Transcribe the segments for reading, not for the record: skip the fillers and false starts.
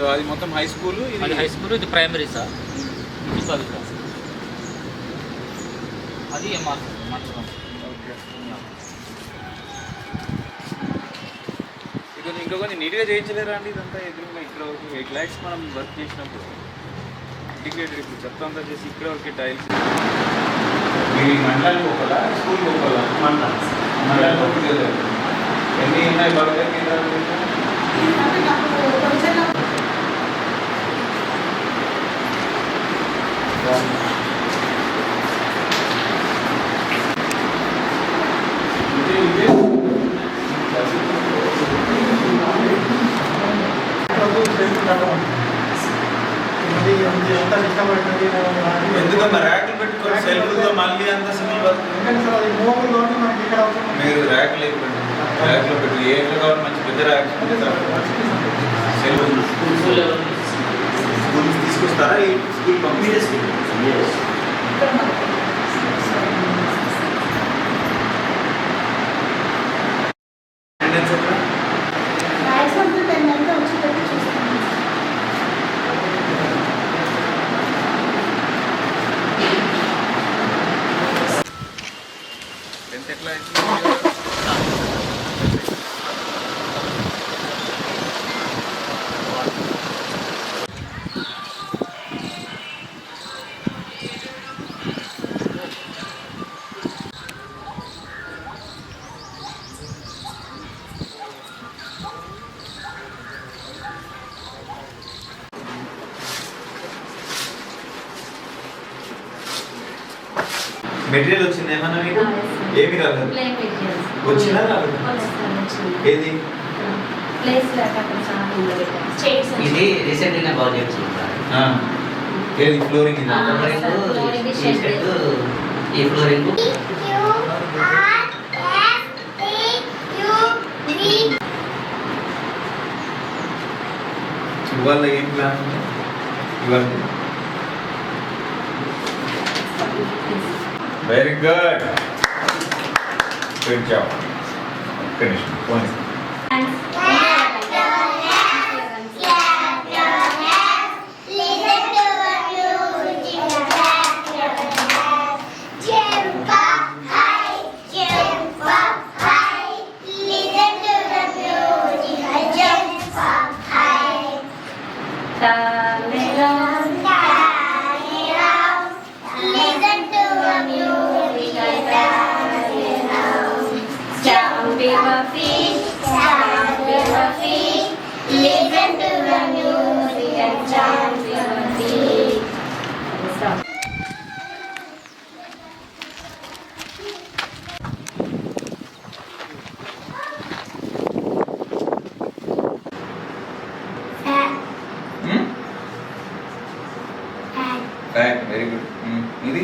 So అది మొత్తం high school, ఇది హై స్కూల్, ఇది ప్రైమరీ సార్. ఇది 10 క్లాస్, అది ఎంఆర్ మండలం. ఓకే. ఇది ఇంకా కొంచెం నీట్గా చేయించలేరా అండి ఇదంతా? ఎదురుగా ఇక్కడ 8 lakhs మనం వర్క్ చేసినప్పుడు ఇంటిగ్రేటెడ్, ఇప్పుడు చెత్త అంతా చేసి ఇక్కడ వరకే టైల్స్. మీరు మండలాలు పోవాలా, స్కూల్ పోవాలా? మండలాలు పోతుంది. ఎన్ని ఉన్నాయి బాగా ఎందుకమ్మా ర్యాకులు పెట్టుకోండి, సెల్ఫ్గా మళ్ళీ అంత సిమెంట్ వర్క్. మీరు ర్యాకులు అయిపోయింది, ర్యాకులో పెట్టు. ఏ ఇంట్లో కావాలి మంచి పెద్ద ర్యాక్ సెల్ఫ్ స్కూల్ తీసుకొస్తారా? ఈ స్కూల్ పంపించేసి ఎట్లా మెటీరియల్ వచ్చింది ఏమన్నా మీకు? ఏమి రాలేదు, వచ్చినా రాలేదు. ఏది ఇది రీసెంట్గా బాగా చేస్తుంది. ఏది ఫ్లోరింగ్? ఇది ఈ ఫ్లోరింగ్ ఇవాళ ఏం ప్లాన్ ఉంది? ఇవాళ very good, good job. Finish. Very good. ఇది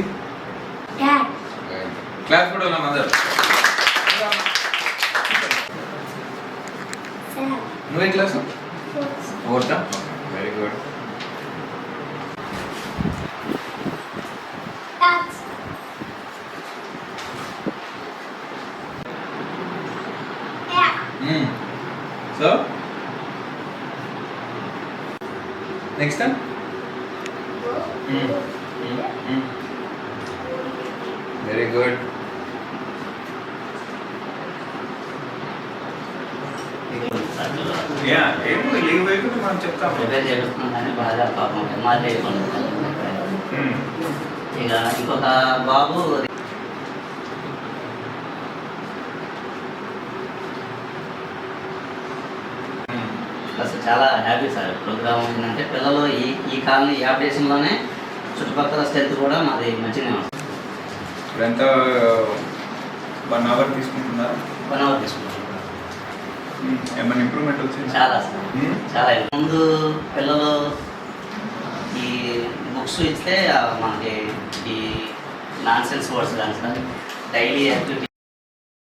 క్లాస్ కూడా ఉన్నాం అందరు. నువ్వే class? 4th. Very good. So next time very good. ఏమో లీవ్ వేయకుండా మనం చెప్తాం. ప్రిపేర్ చేస్తున్నాం కానీ బాగా పాపం ఎంఆర్ ఇక ఇంకొక బాబు అసలు చాలా హ్యాపీ సార్. ప్రోగ్రామ్ ఏంటంటే పిల్లలు ఈ కాలనీ ఈ అప్డేషన్లోనే చుట్టుపక్కల స్ట్రెంత్ కూడా మాది మంచిగానే ఉంది. ఎంత 1 hour తీసుకుంటున్నారా? 1 hour తీసుకుంటున్నాం. ఏమైనా ఇంప్రూవ్మెంట్ వచ్చింది? చాలా సార్, చాలా. ముందు పిల్లలు ఈ బుక్స్ ఇస్తే మనకి ఈ నాన్ సెన్స్ వర్డ్స్ కానీ సార్ డైలీ యాక్టివిటీ